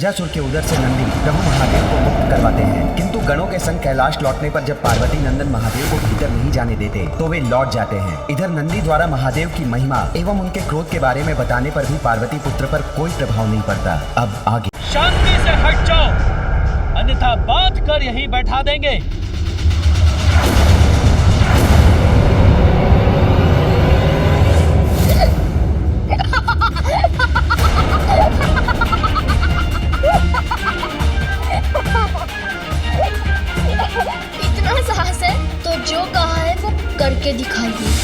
महिषासुर के उदर से नंदी प्रभु महादेव को मुक्त करवाते हैं, किंतु गणों के संग कैलाश लौटने पर जब पार्वती नंदन महादेव को भीतर नहीं जाने देते तो वे लौट जाते हैं। इधर नंदी द्वारा महादेव की महिमा एवं उनके क्रोध के बारे में बताने पर भी पार्वती पुत्र पर कोई प्रभाव नहीं पड़ता। अब आगे। शांति से हट जाओ, अन्यथा बांध कर यहीं बैठा देंगे। इतना साहस है तो जो कहा है वो करके दिखाइए।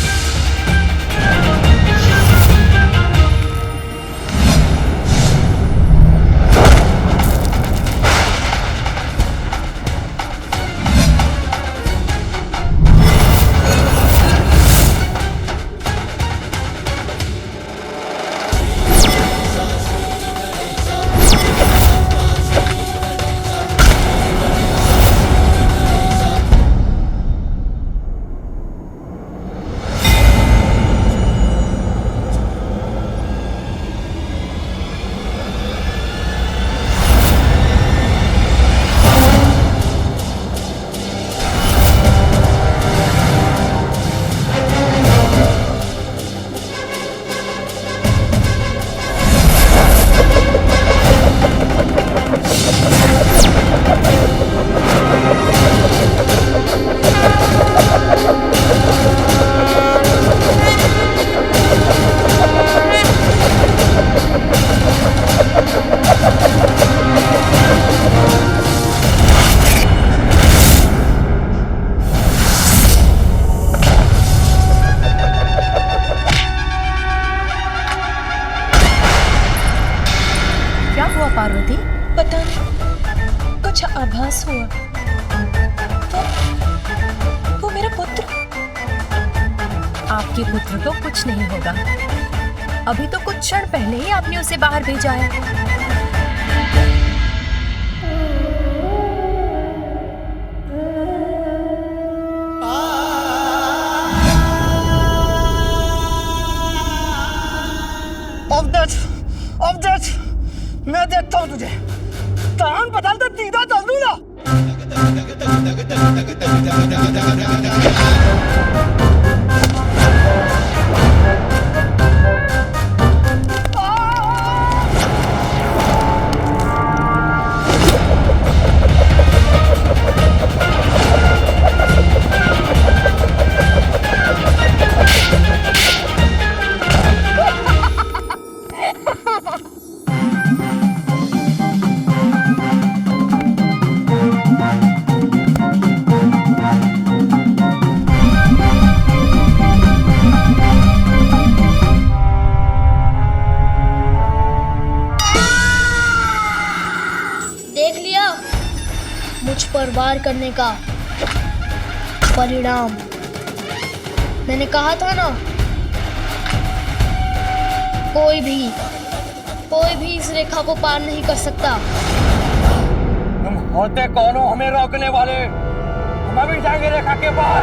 पार्वती? पता नहीं, कुछ आभास हुआ। वो मेरा पुत्र। आपके पुत्र को कुछ नहीं होगा। अभी तो कुछ क्षण पहले ही आपने उसे बाहर भेजा है। मैं देखता हूँ तुझे। तान बदल दे, सीधा चल दूंगा। मुझ पर वार करने का परिणाम। मैंने कहा था ना, कोई भी इस रेखा को पार नहीं कर सकता। तुम होते कौन हो हमें रोकने वाले? हम अभी जाएंगे रेखा के पार।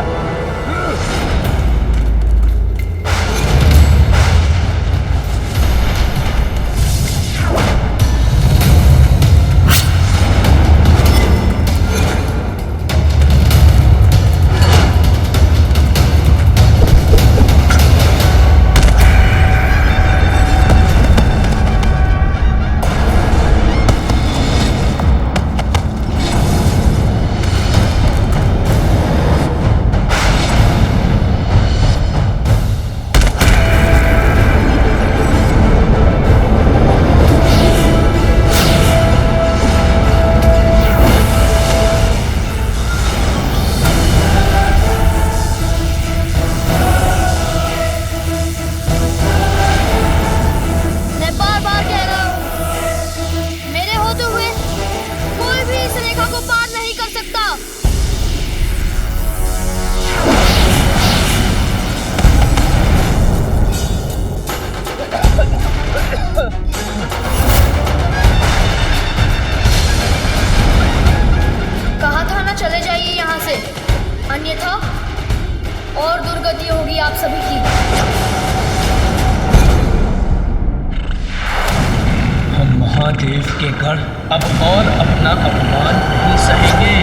महादेव के गढ़ अब और अपना अपमान नहीं सहेंगे।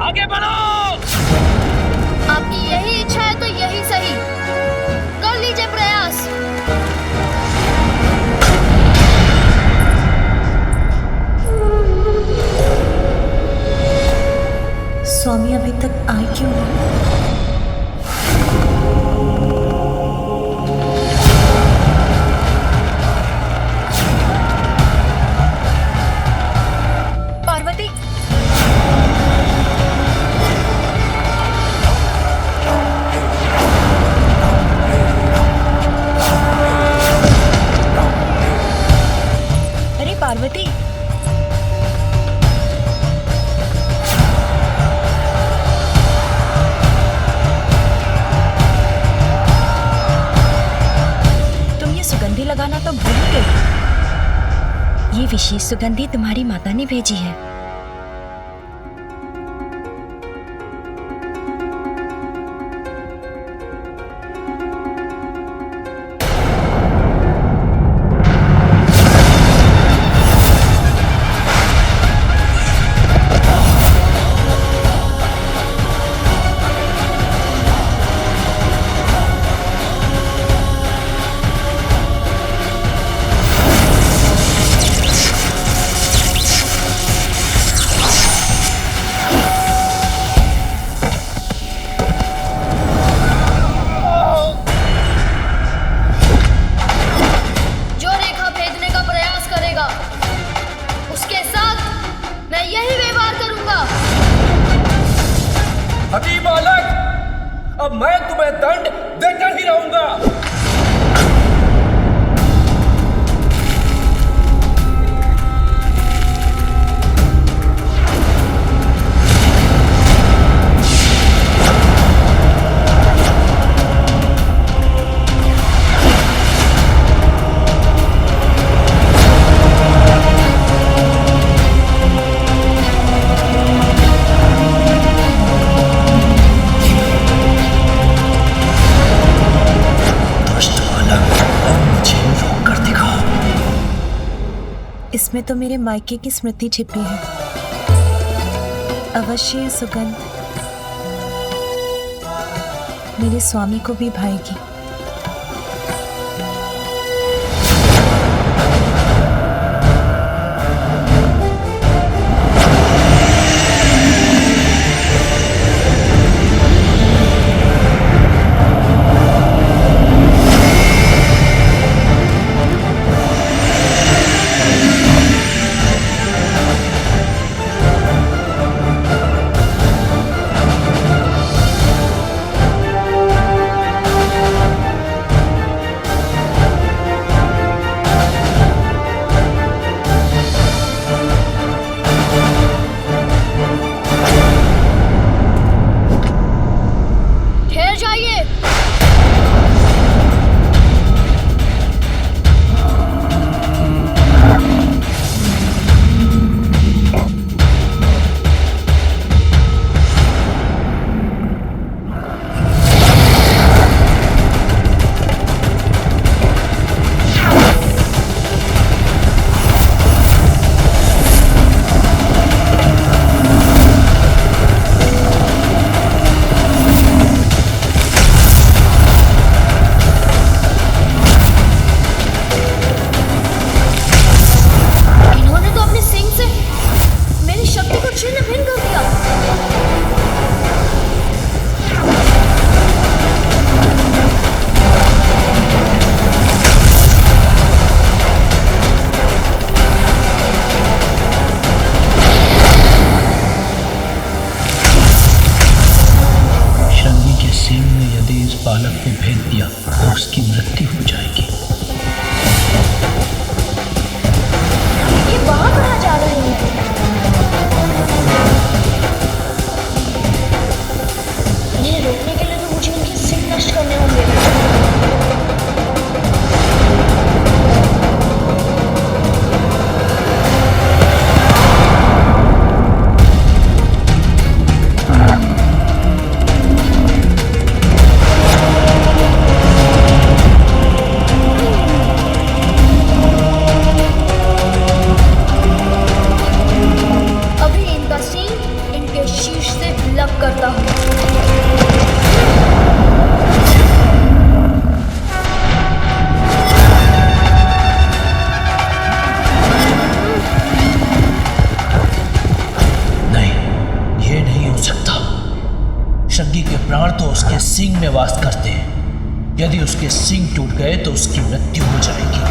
आगे बढ़ो। आपकी यही इच्छा है तो यही सही, कर लीजिए प्रयास। स्वामी अभी तक आए क्यों नहीं? पार्वती, अरे पार्वती, सुगंधी लगाना तो भूल गई। ये विशेष सुगंधी तुम्हारी माता ने भेजी है। अभी बालक, अब मैं तुम्हें दंड देकर ही रहूंगा। इसमें तो मेरे मायके की स्मृति छिपी है। अवश्य ये सुगंध मेरे स्वामी को भी भाएगी। बालक को भेज दिया तो उसकी मृत्यु हो जाएगी। ये वहां कहाँ जा रही है? इन्हें रोकने के लिए तो मुझे उनके सिंह नष्ट करने होंगे। सींग में वास करते हैं। यदि उसके सींग टूट गए तो उसकी मृत्यु हो जाएगी।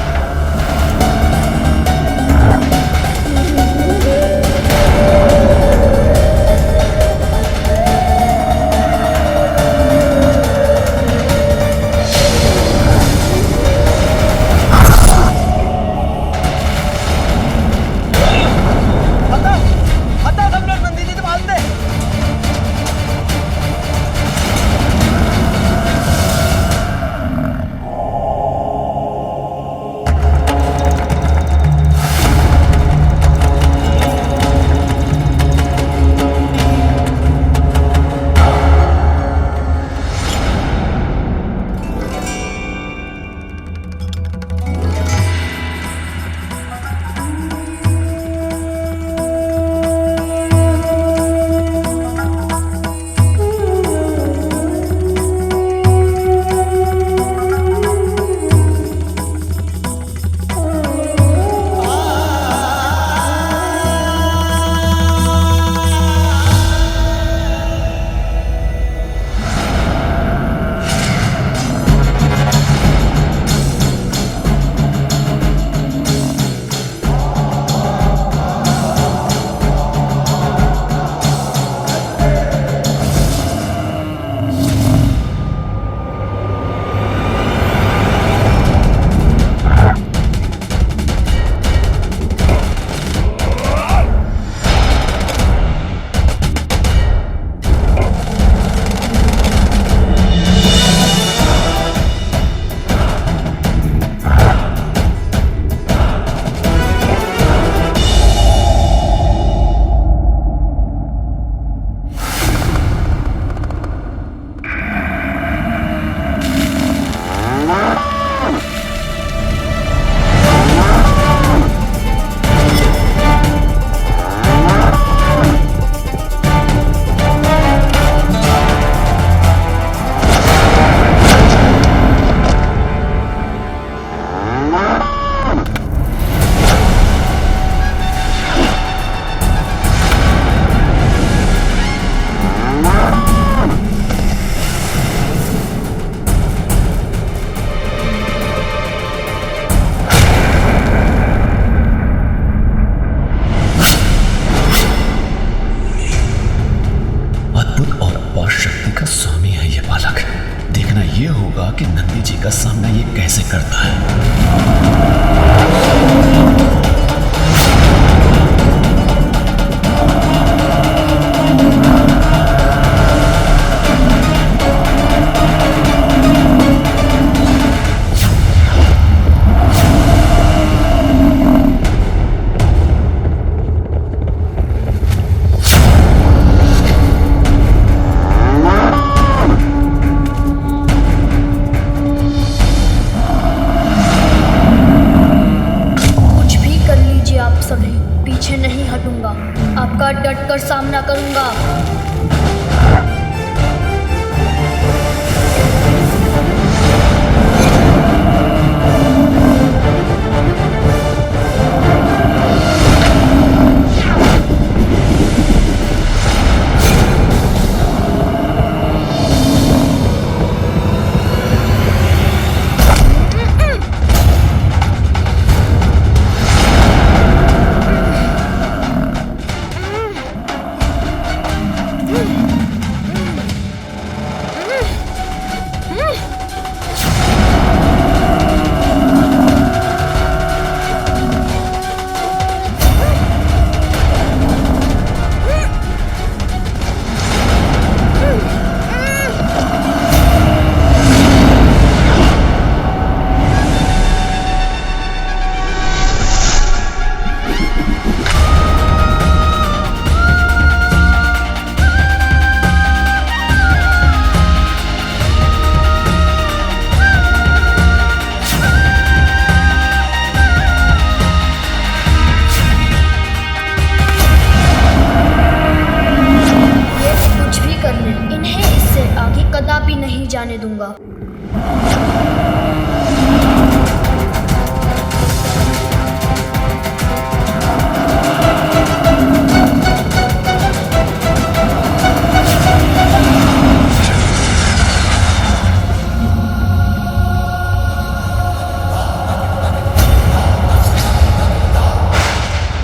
कि नंदी जी का सामना ये कैसे करता है।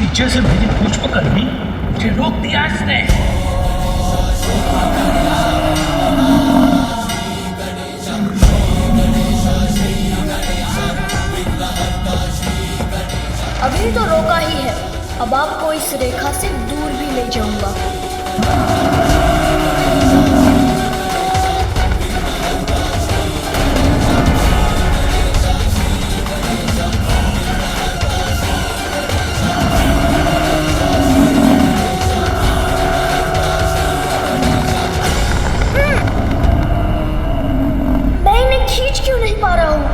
नीचे से मेरी पूंछ पकड़ ली, मुझे रोक दिया इसने। अभी तो रोका ही है, अब आपको इस रेखा से दूर भी ले जाऊंगा। मैं इन्हें खींच क्यों नहीं पा रहा हूँ?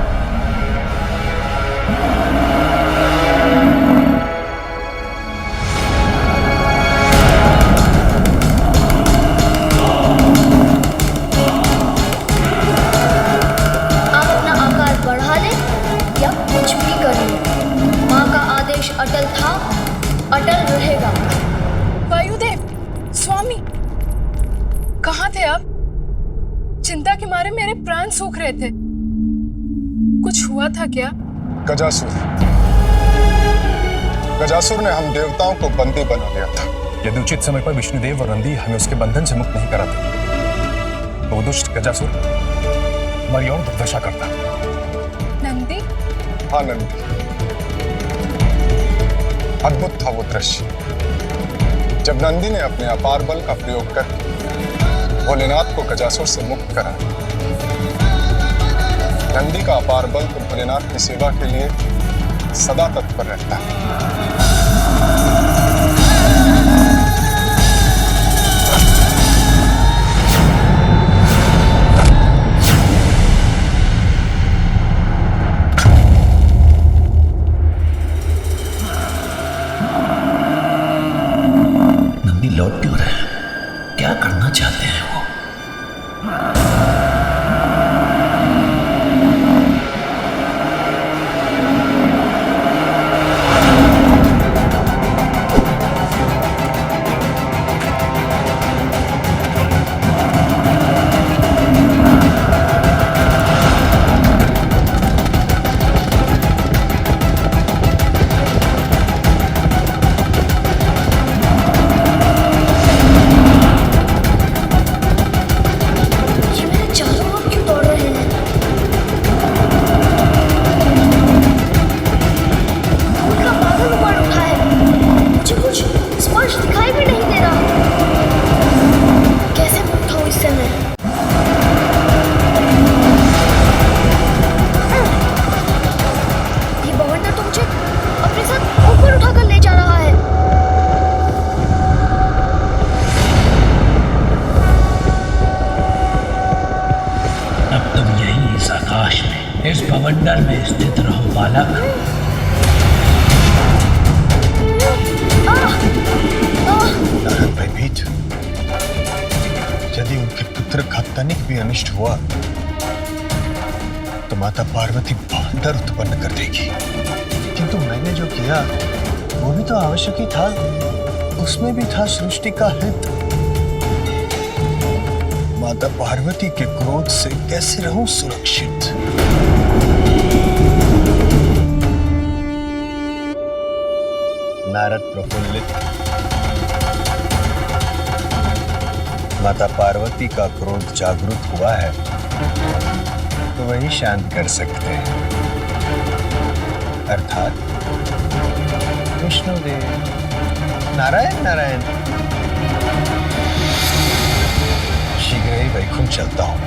अटल था, अटल रहेगा। वायुदेव, स्वामी, कहाँ थे आप? चिंता के मारे मेरे प्राण सूख रहे थे। कुछ हुआ था क्या? गजासुर ने हम देवताओं को बंदी बना लिया था। यदि उचित समय पर विष्णुदेव और नंदी हमें उसके बंधन से मुक्त नहीं कराते तो वो दुष्ट गजासुर हमारी और दुर्दशा करता। नंदी? हाँ, नंदी। अद्भुत था वो दृश्य जब नंदी ने अपने अपार बल का प्रयोग कर भोलेनाथ को गजासुर से मुक्त करा। नंदी का अपार बल तो भोलेनाथ की सेवा के लिए सदा तत्पर रहता है। लौट क्यों रहे हैं? क्या करना चाहते हैं वो? इस भवंडर में स्थित रहो बालक। नारद भयभीत, यदि उनके पुत्र का तनिक भी अनिष्ट हुआ तो माता पार्वती बवंडर उत्पन्न कर देगी। किंतु मैंने जो किया वो भी तो आवश्यक ही था, उसमें भी था सृष्टि का हित। माता पार्वती के क्रोध से कैसे रहूं सुरक्षित? नारद प्रफुल्लित, माता पार्वती का क्रोध जागृत हुआ है तो वही शांत कर सकते हैं, अर्थात विष्णुदेव। नारायण नारायण। शीघ्र ही वैकुंठ चलता हूं,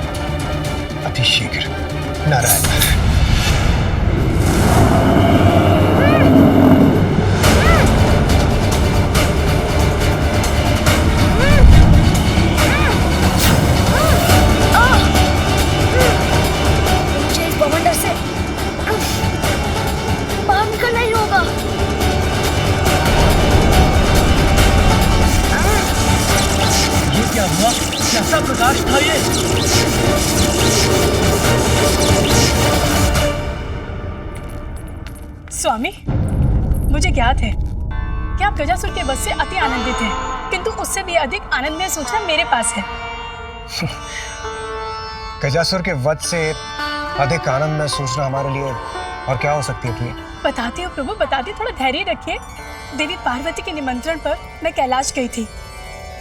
अति शीघ्र। नारायण नारायण। मुझे इस बवंडर से बाहर निकलना ही होगा। ये क्या हुआ? कैसा प्रकाश था ये? स्वामी, मुझे ज्ञात है कि आप गजासुर के वध से अति आनंदित हैं, किंतु उससे भी अधिक आनंदमय सूचना मेरे पास है। गजासुर के वध से अधिक आनंद में सूचना हमारे लिए और क्या हो सकती है अपनी? बताती हूँ प्रभु, बताती, थोड़ा धैर्य रखिए। देवी पार्वती के निमंत्रण पर मैं कैलाश गई थी।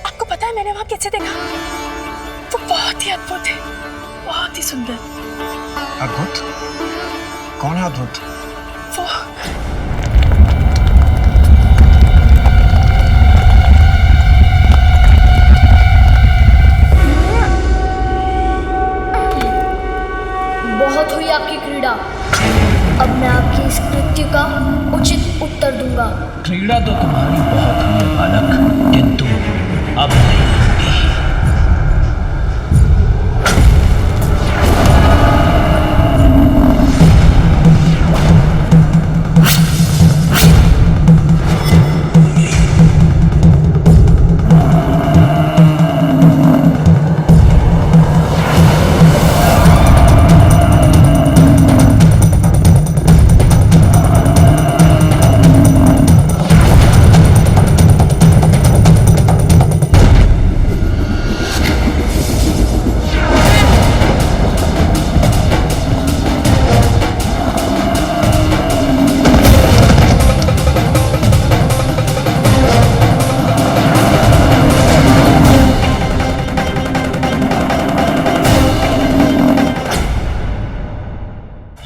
आपको पता है मैंने वहां कैसे देखा? वो बहुत ही अद्भुत है, बहुत ही सुंदर। अद्भुत? कौन है अद्भुत? वो बहुत हुई आपकी क्रीड़ा। अब मैं आपकी इस कृत्य का उचित उत्तर दूंगा। क्रीड़ा तो तुम्हारी बहुत हुई है बालक, किंतु अब नहीं होगी।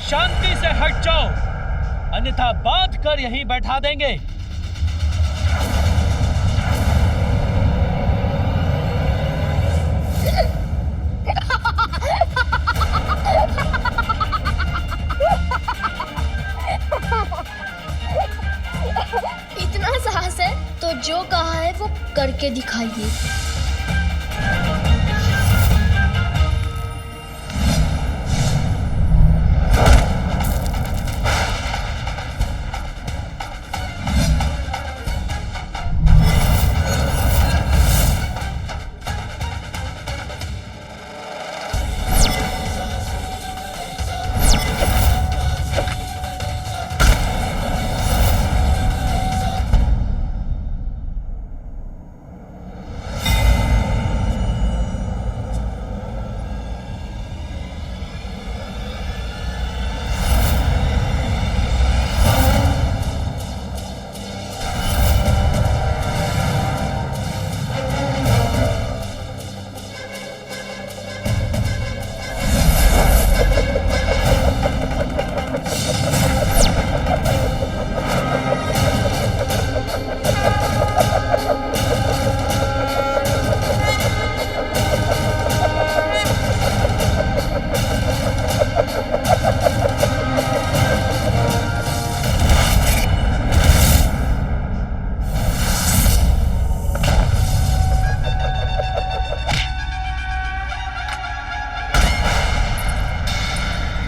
शांति से हट जाओ, अन्यथा बांध कर यहीं बैठा देंगे। इतना साहस है तो जो कहा है वो करके दिखाइए।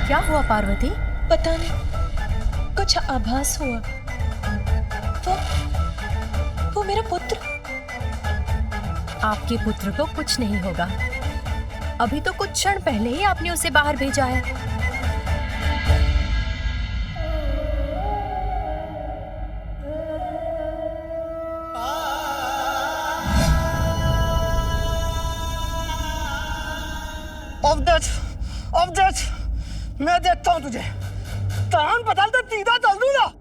क्या हुआ पार्वती? पता नहीं, कुछ आभास हुआ। वो मेरा पुत्र। आपके पुत्र को कुछ नहीं होगा। अभी तो कुछ क्षण पहले ही आपने उसे बाहर भेजा है। अब देख, मैं देखता हूँ तुझे। तान बदलते सीधा चल दूंगा।